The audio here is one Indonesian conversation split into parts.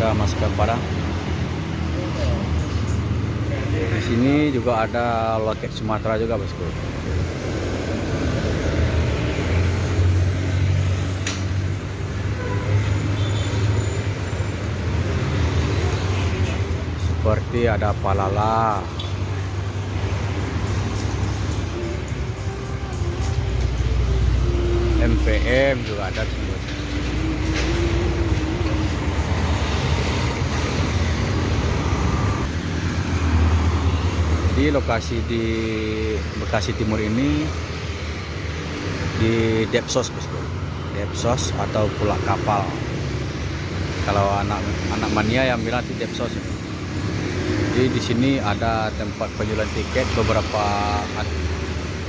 ada masker Padang. Di sini juga ada loket Sumatera juga, bosku. Seperti ada Palala, MPM juga ada di sini. Di lokasi di Bekasi Timur ini di Depsos, bosku. Depsos atau Pulau Kapal. Kalau anak mania yang bilang di Depsos ini. Jadi di sini ada tempat penjualan tiket beberapa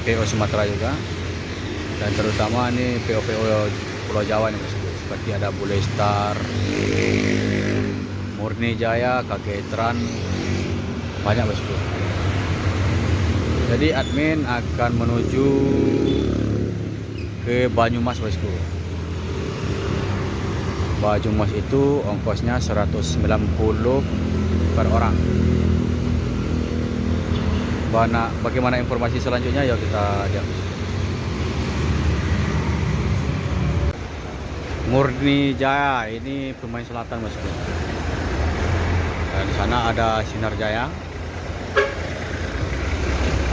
PO Sumatera juga, dan terutama ini PO-PO Pulau Jawa ini, bosku. Seperti ada Bule Star, Murni Jaya, Kagetran, banyak, bosku. Jadi admin akan menuju ke Banyumas, bosku. Banyumas itu ongkosnya 190 per orang. Bagaimana informasi selanjutnya, ya kita lihat. Murni Jaya ini pemain selatan, bosku. Dan di sana ada Sinar Jaya.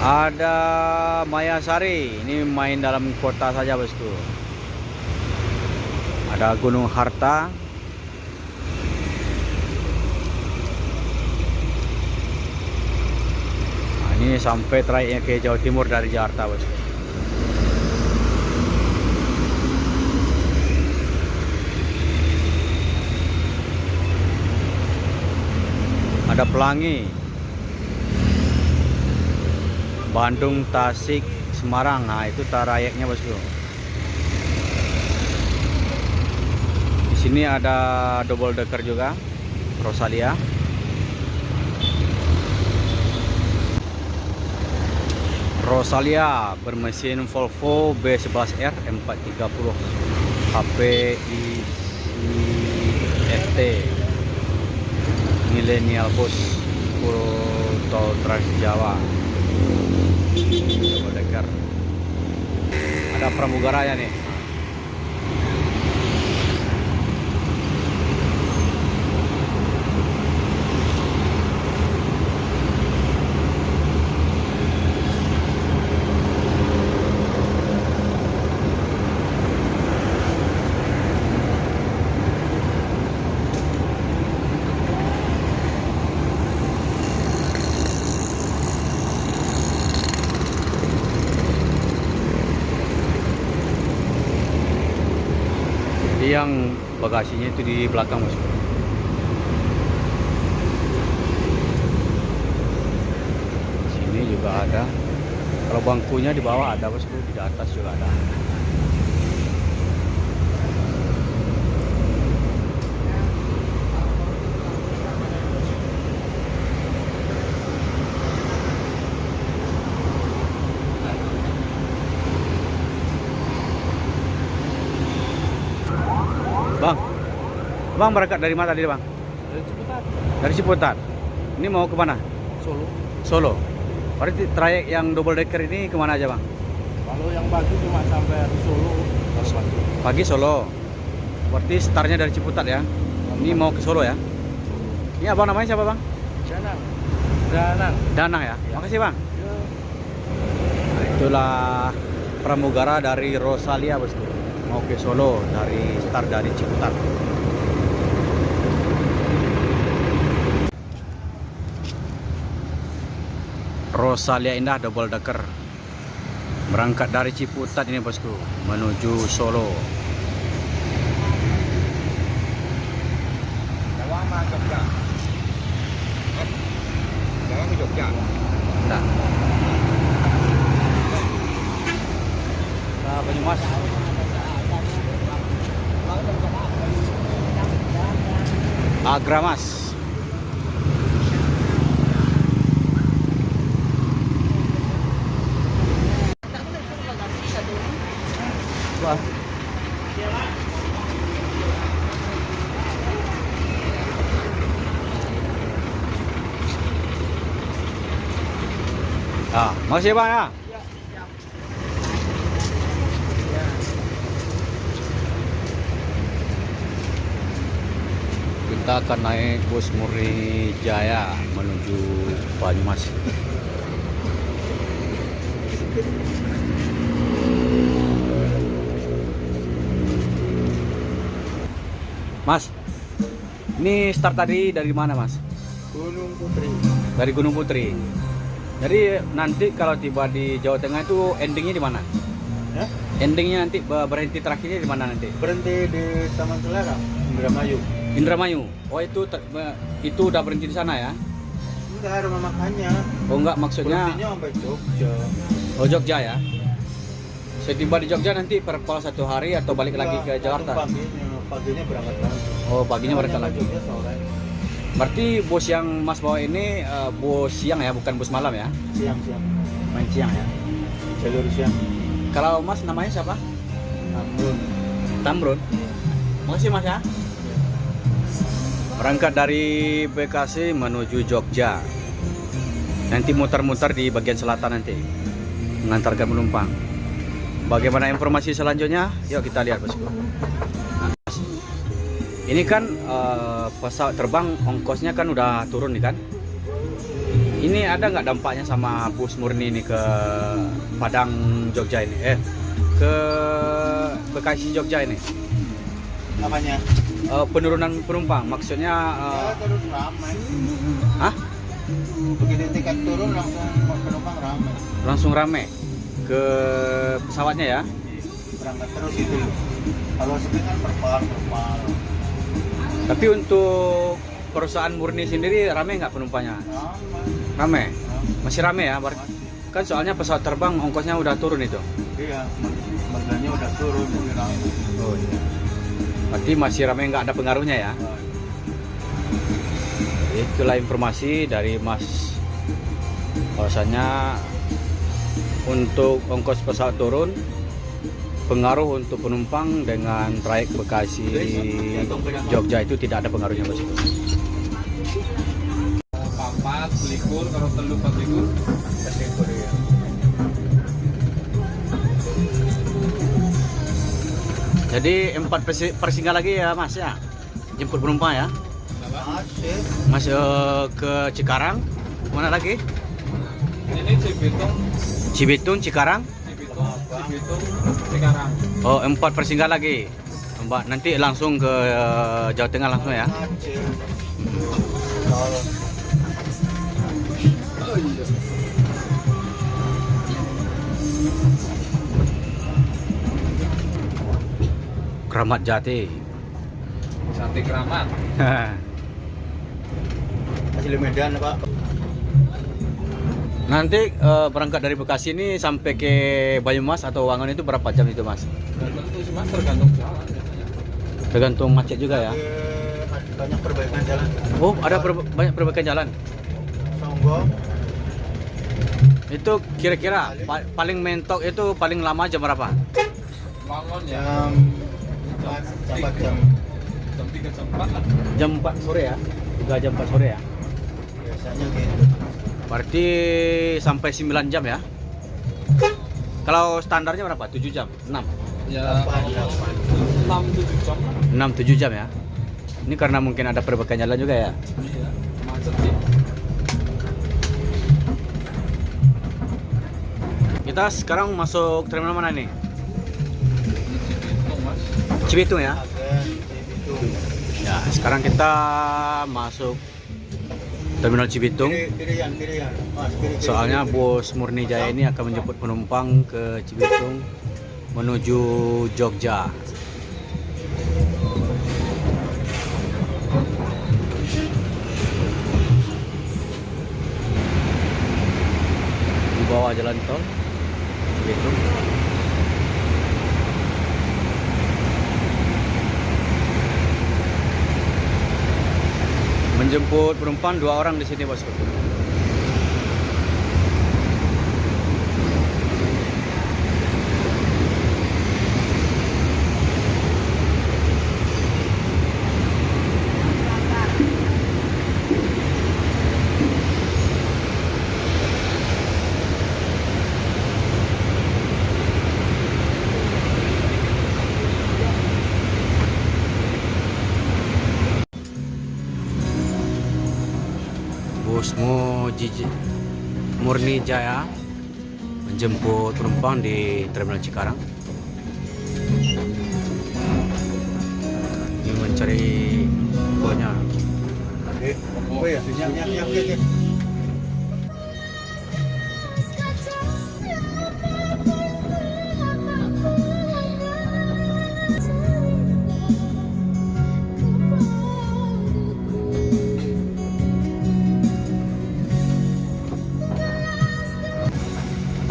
Ada Mayasari, ini main dalam kota saja, bosku. Ada Gunung Harta. Nah, ini sampai trayeknya ke Jawa Timur dari Jakarta, bosku. Ada Pelangi, Bandung, Tasik, Semarang. Nah, itu trayeknya, bosku. Di sini ada double decker juga, Rosalia. Rosalia bermesin Volvo B11R 430 HPI ST Millennial Bus Tol Trans Jawa. Double decker. Ada pramugara ya nih. Yang bagasinya itu di belakang, bosku. Sini juga ada. Kalau bangkunya di bawah ada, bosku. Di atas juga ada. Bang, berangkat dari mana tadi, Bang? Dari Ciputat. Dari Ciputat. Ini mau ke mana? Solo. Solo. Berarti trayek yang double decker ini kemana aja, Bang? Kalau yang pagi cuma sampai Solo. Kalau pagi. Pagi Solo. Berarti startnya dari Ciputat ya? Ini mau ke Solo ya? Ini abang namanya siapa, Bang? Danang. Danang. Danang ya? Ya. Makasih, Bang. Ya. Nah, itulah pramugara dari Rosalia, bosku. Mau ke Solo dari start dari Ciputat. Rosalia Indah double decker berangkat dari Ciputat ini, bosku, menuju Solo. Nah, Banyumas. Agramas. Makasih Bang ya. Kita akan naik bus Murni Jaya menuju Banyumas. Mas, ini start tadi dari mana Mas? Gunung Putri. Dari Gunung Putri. Jadi nanti kalau tiba di Jawa Tengah itu endingnya di mana? Ya? Endingnya nanti berhenti terakhirnya di mana nanti? Berhenti di Taman Selera, Indramayu. Indramayu. Oh itu udah berhenti di sana ya? Enggak, rumah makannya. Oh enggak, maksudnya Berhentinya sampai Jogja. oh Jogja ya? Setiba di Jogja nanti perpal 1 hari atau balik lagi ke Jakarta? Paginya berangkat lagi. Oh paginya berangkat lagi. Jogja sore. Berarti bus yang Mas bawa ini bus siang ya, bukan bus malam ya? Siang-siang. Main siang ya? Jalur siang. Kalau Mas namanya siapa? Tamrun. Tamrun. Makasih Mas ya. Berangkat dari Bekasi menuju Jogja. Nanti muter-muter di bagian selatan nanti mengantarkan penumpang. Bagaimana informasi selanjutnya? Yuk kita lihat bosku. Nah, ini kan pesawat terbang ongkosnya kan udah turun nih kan. Ini ada nggak dampaknya sama bus Murni ini ke Padang Jogja ini? Ke Bekasi Jogja ini? Namanya? Penurunan penumpang, maksudnya Ya, terus ramai. hah? Begitu tiket turun langsung penumpang ramai. Langsung rame ke pesawatnya ya? Berangkat terus itu. Kalau sepi kan perpal. Tapi untuk perusahaan Murni sendiri rame nggak penumpangnya? Ramai. Rame? Masih rame ya? Kan soalnya pesawat terbang ongkosnya udah turun itu. Iya, harganya udah turun lebih ramai. Oh iya. Berarti masih rame, nggak ada pengaruhnya ya? Itulah informasi dari Mas. Bahwasanya untuk ongkos pesawat turun, pengaruh untuk penumpang dengan trayek Bekasi Jogja itu tidak ada pengaruhnya Mas. Papat, likur, kalau telu 4 likur, likur ya. Jadi 4 persingga lagi ya Mas ya, jemput penumpang ya. Mas ke Cikarang, mana lagi? Ini Cibitung, Cibitung, Cikarang. Cibitung, Cikarang. Oh 4 persingga lagi. Mbak nanti langsung ke Jawa Tengah langsung ya. Keramat Jati. Sate Keramat. Asli Medan Pak. Nanti berangkat dari Bekasi ini sampai ke Banyumas atau Wangon itu berapa jam itu Mas? Tergantung jalan. Tergantung macet juga ya. Banyak perbaikan jalan. Oh ada banyak perbaikan jalan. Songgong. Itu kira-kira paling mentok itu paling lama jam berapa? Bangun ya. Jam 3 jam 4 lah. Jam 4 sore ya? 3 jam 4 sore ya? Biasanya gitu. Berarti sampai 9 jam ya? Kalau standarnya berapa? 7 jam? 6? Ya 6-7 jam lah. 6-7 jam ya? Ini karena mungkin ada perbaikan jalan juga ya? Iya, macet sih. Kita sekarang masuk terminal mana nih? Cibitung Mas. Cibitung ya? Cibitung. Ya, sekarang kita masuk terminal Cibitung. Kirian. Mas, kiri. Soalnya bus Murni Jaya ini akan menjemput penumpang ke Cibitung menuju Jogja. Di bawah jalan tol Cibitung. Menjemput penumpang 2 orang di sini bosku. Kusmo Murni Jaya menjemput penumpang di Terminal Cikarang. Ini mencari pokoknya. Oh ya, siap.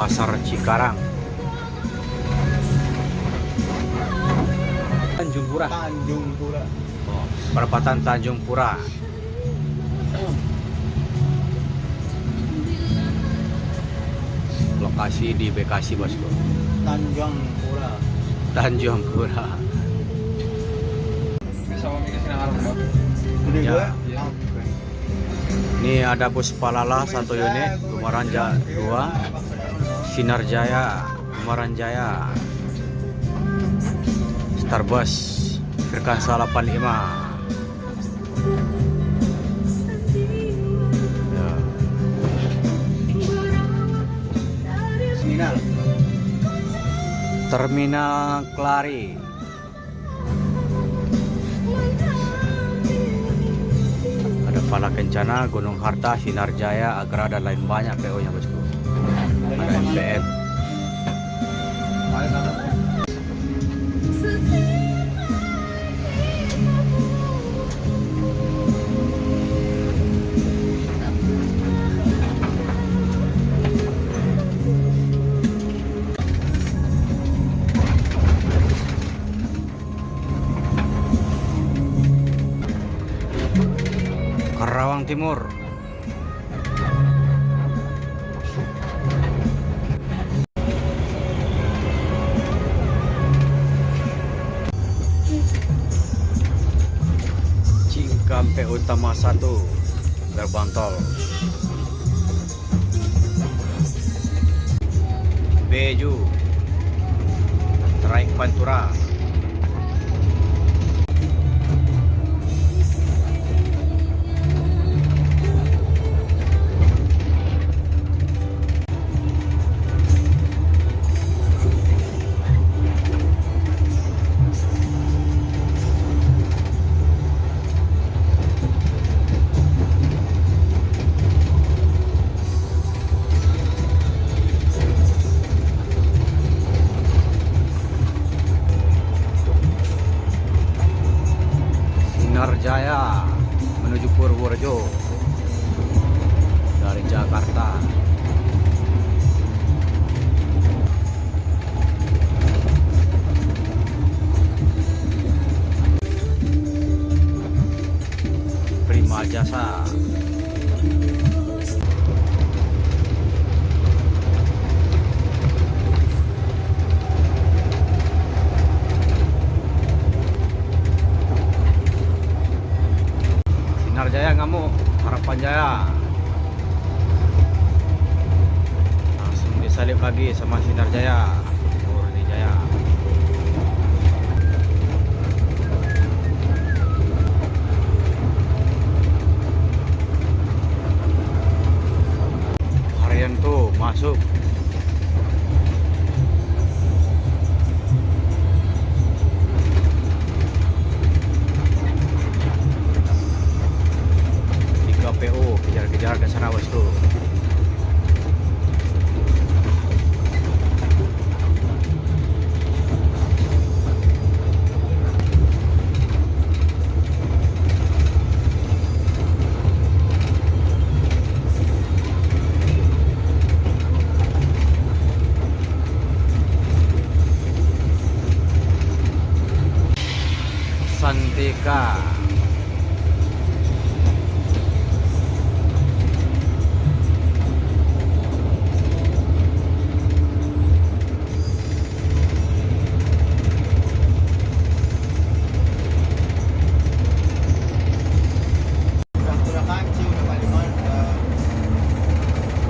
Pasar Cikarang, Tanjung Pura. Oh, perempatan Tanjung Pura. Lokasi di Bekasi, bosku. Tanjung Pura. Tanjung Pura. Bisa memiliki sinangar bro. Ya. Ini ada bus Palala 1 unit, Kumaran Jaya 2, Sinar Jaya, Kumaran Jaya, Starbus, Firkansa 85. Ya. Terminal Kelari. Ada Pala Kencana, Gunung Harta, Sinar Jaya, Agra, dan lain banyak PO-nya, bosku. Ada MPM. Karawang Timur. Cikampek Utama 1, gerbang tol. Beju, Traik Pantura. Sinar Jaya menuju Purworejo dari Jakarta. Prima Jasa. Sinar Jaya ngamuk, Harapan Jaya. Langsung disalip lagi sama Sinar Jaya, Murni Jaya. Haryanto masuk. PO kejar-kejar ke sana, bosku. Santika.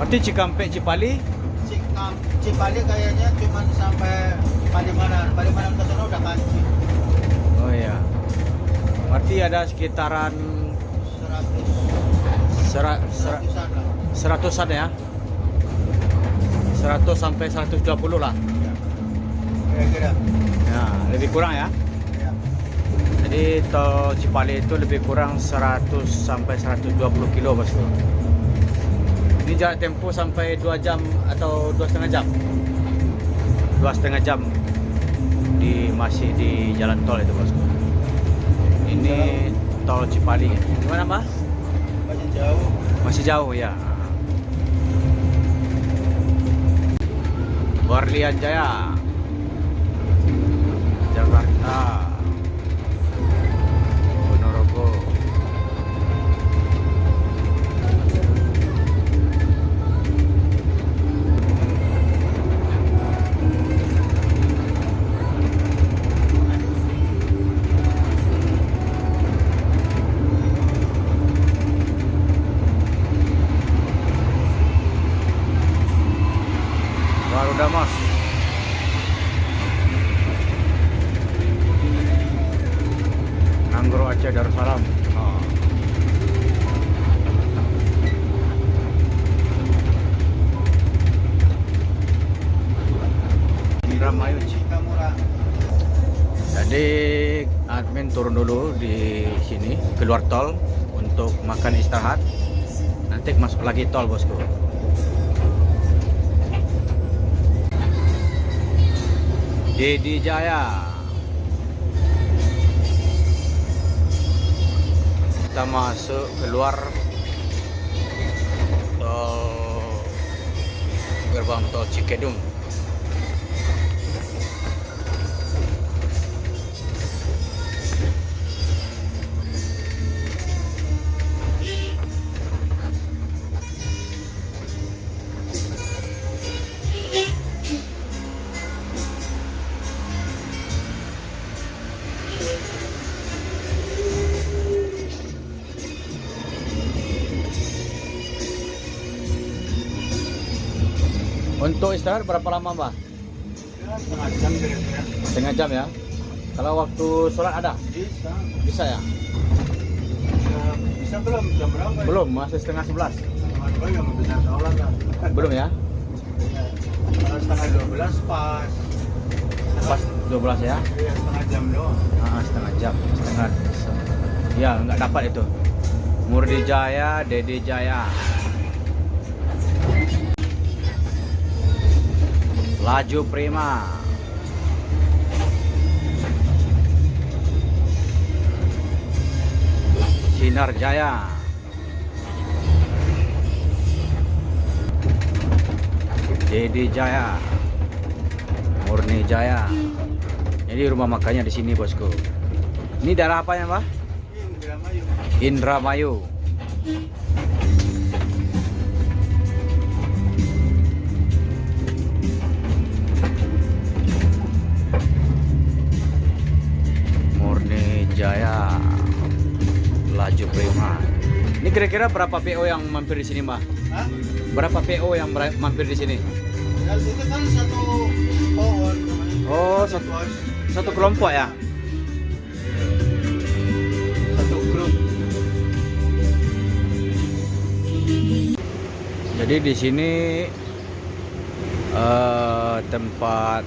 Berarti Cikampek Cipali? Cipali kayaknya cuma sampai Palimanan. Palimanan ke sana udah kanci. Oh iya. Berarti ada sekitaran 100 Ratusan lah. seratusan ya. 100 sampai 120 lah. Ya. Kira-kira. Ya, lebih kurang ya. Ya. Jadi tol Cipali itu lebih kurang 100 sampai 120 kilo bosku. Ini jarak tempuh sampai 2 jam atau 2,5 jam. 2,5 jam masih di jalan tol itu bosku. Ini tol Cipali. Gimana Mbak? Masih jauh. Masih jauh ya. Berlian Jaya, Jakarta, Ponorogo. Baru Damas. Nanggro Aceh Darussalam. Oh. Indramayu. Cikamura. Jadi admin turun dulu di sini keluar tol untuk makan istirahat. Nanti masuk lagi tol bosku. Dedi Jaya. Kita masuk keluar tol gerbang tol Cikedung. Untuk istirahat berapa lama Mbak? Ya, setengah jam kira-kira. Setengah jam ya. Kalau waktu sholat ada? Bisa. Bisa ya? Bisa belum? Jam berapa? Ya? Belum, masih setengah 11. Oh ya, mau bisa sholat lah. Belum ya? Ya. Kalau setengah 12 pas. Pas 12 ya? Iya, setengah jam doang. Setengah jam, ya nggak dapat itu. Murni Jaya, Dedi Jaya. Laju Prima. Sinar Jaya. Dedi Jaya. Murni Jaya. Jadi rumah makannya di sini bosku. Ini daerah apa ya Mbak? Indramayu. Indramayu. Murni Jaya, Laju Prima. Ini kira-kira berapa PO yang mampir di sini Mbak? Hah? Berapa PO yang mampir di sini? Ya, itu kan satu pohon. Oh, satu kelompok ya? Satu grup. Jadi di sini tempat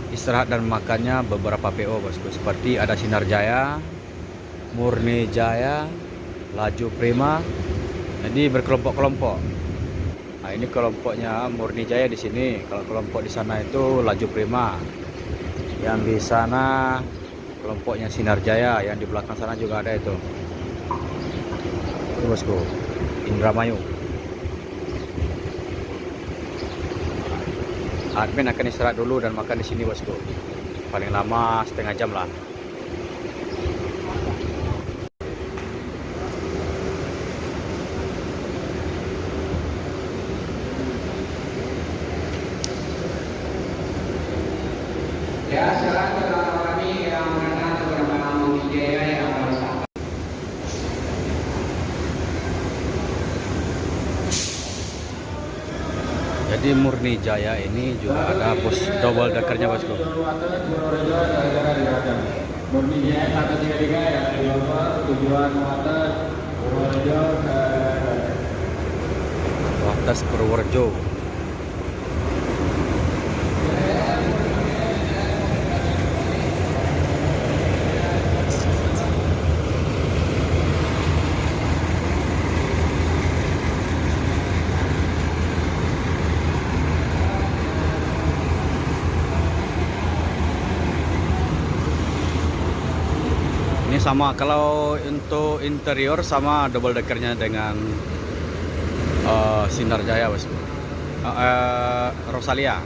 istirahat dan makannya beberapa PO bosku, seperti ada Sinar Jaya, Murni Jaya, Laju Prima. Jadi berkelompok-kelompok. Nah, ini kelompoknya Murni Jaya di sini. Kalau kelompok di sana itu Laju Prima. Yang di sana kelompoknya Sinar Jaya, yang di belakang sana juga ada itu. Itu bosku, Indramayu. Admin akan istirahat dulu dan makan di sini bosku. Paling lama setengah jam lah. Ya, sekarang kita kami yang mengenal beberapa budaya yang harus. Jadi Murni Jaya ini juga ada bus double deckernya bosku. Murni Jaya 133 ya, tujuan Purworejo ke atas Purworejo. Ini sama, kalau untuk interior sama double deckernya dengan Sinar Jaya bosku. Rosalia.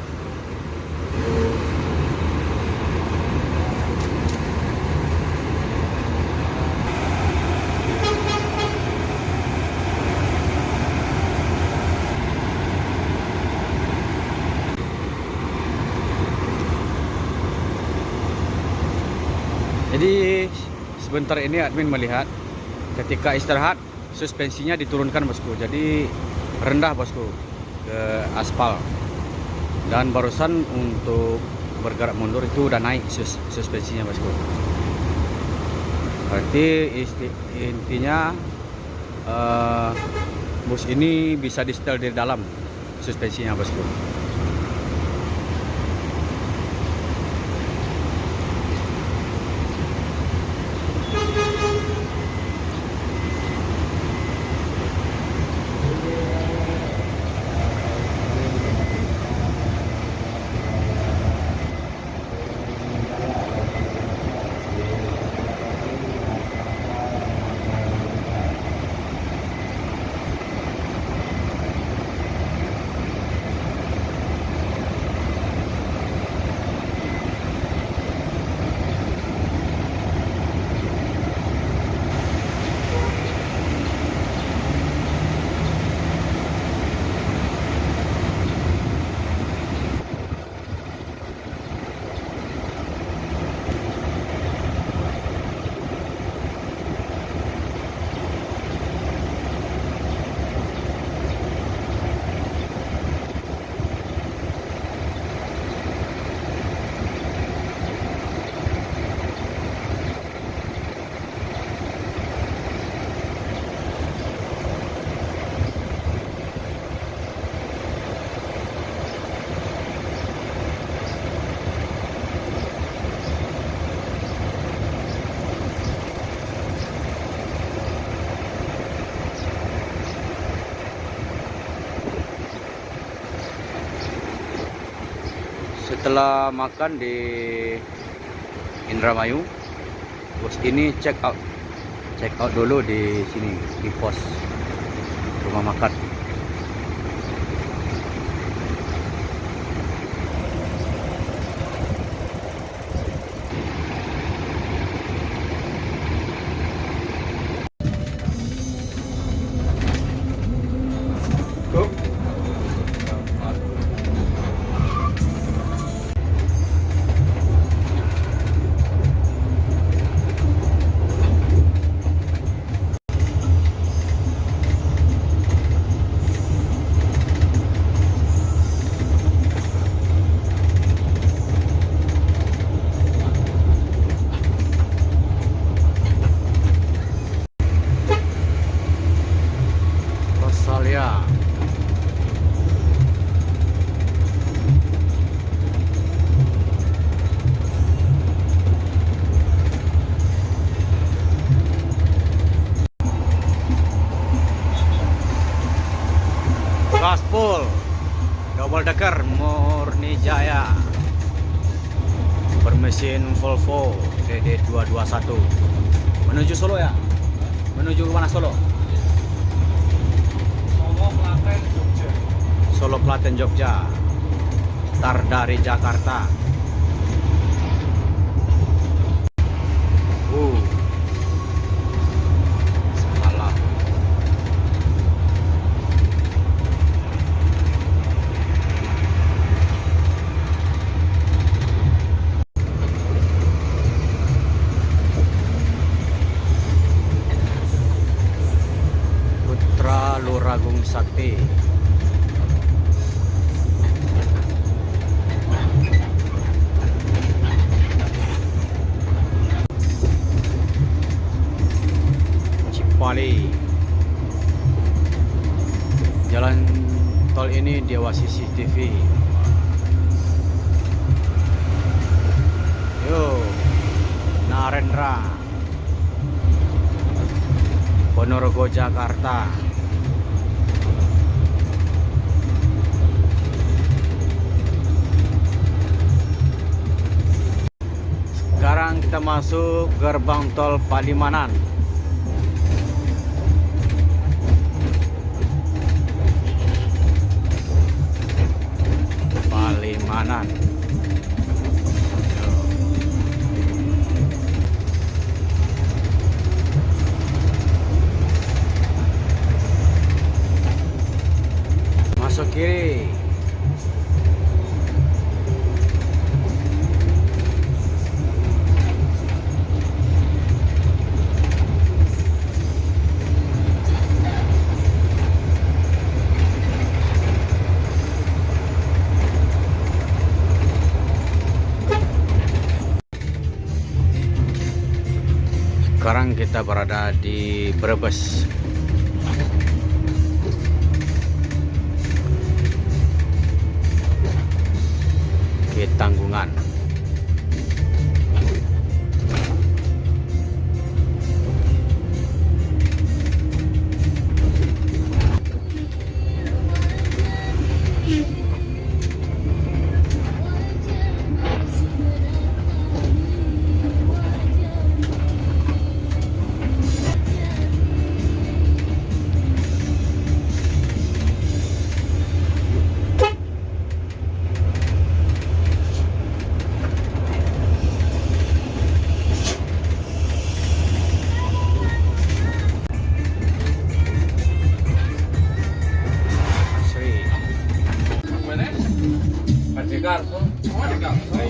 Jadi sebentar ini admin melihat ketika istirahat suspensinya diturunkan bosku, jadi rendah bosku ke aspal, dan barusan untuk bergerak mundur itu udah naik suspensinya bosku. Berarti intinya bus ini bisa di setel di dalam suspensinya bosku. Setelah makan di Indramayu, bus ini check out dulu di sini, di pos rumah makan. Rosalia. Gaspol double decker Murni Jaya bermesin Volvo DD221 menuju Solo ya, menuju ke mana Solo? Solo Klaten Jogja, start dari Jakarta. Salah. Putra Luragung Sakti. Cipali, Jalan channel ini Dewa CCTV. Yo, Narendra, Ponorogo, Jakarta. Sekarang kita masuk gerbang tol Palimanan. Palimanan. Masuk kiri. Sekarang kita berada di Brebes. Tanggungan.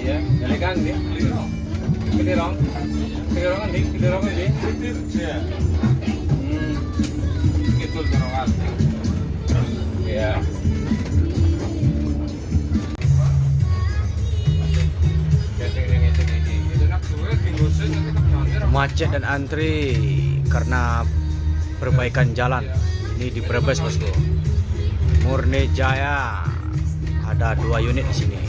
Iya, elegan dia. Kelirong nanti, Iya. Gitu terawat. Iya. Macet dan antri karena perbaikan jalan. Ini di Brebes, bosku. Murni Jaya. Ada 2 unit di sini.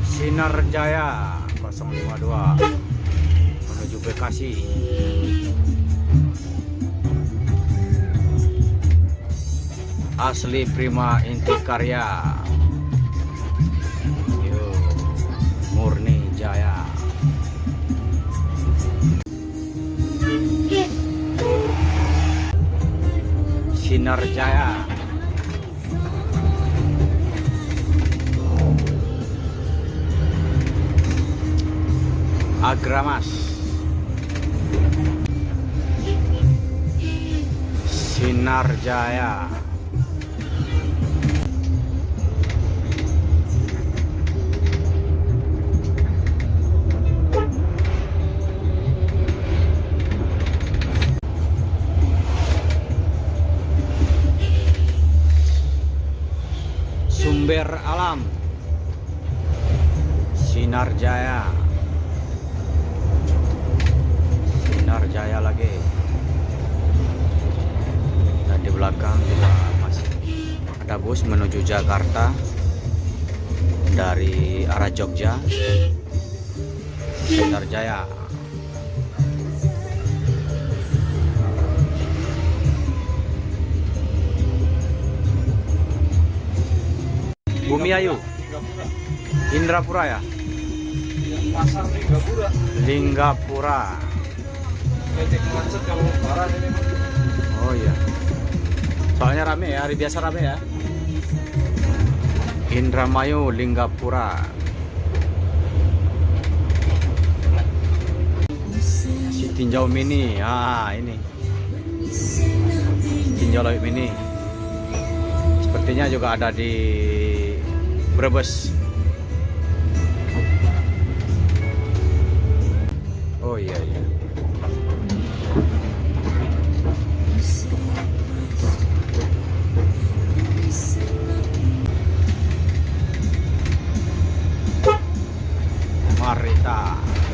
Sinar Jaya 052 menuju Bekasi. Asli Prima Inti Karya. Yo, Murni Jaya. Sinar Jaya. Agramas. Sinar Jaya. Sumber Alam. Sinar Jaya. Sinar Jaya lagi. Dan di belakang juga masih ada bus menuju Jakarta dari arah Jogja. Sinar Jaya. Bumi Ayu. Indrapura ya? Pasar Linggapura. Linggapura. Titik macet kalau lebaran ini. Oh iya. Soalnya rame ya, hari biasa rame ya. Indramayu, Linggapura. Si tinjau mini. Ah, ini. Tinjau Loid mini. Sepertinya juga ada di Brebes. Oh iya iya. Dadah.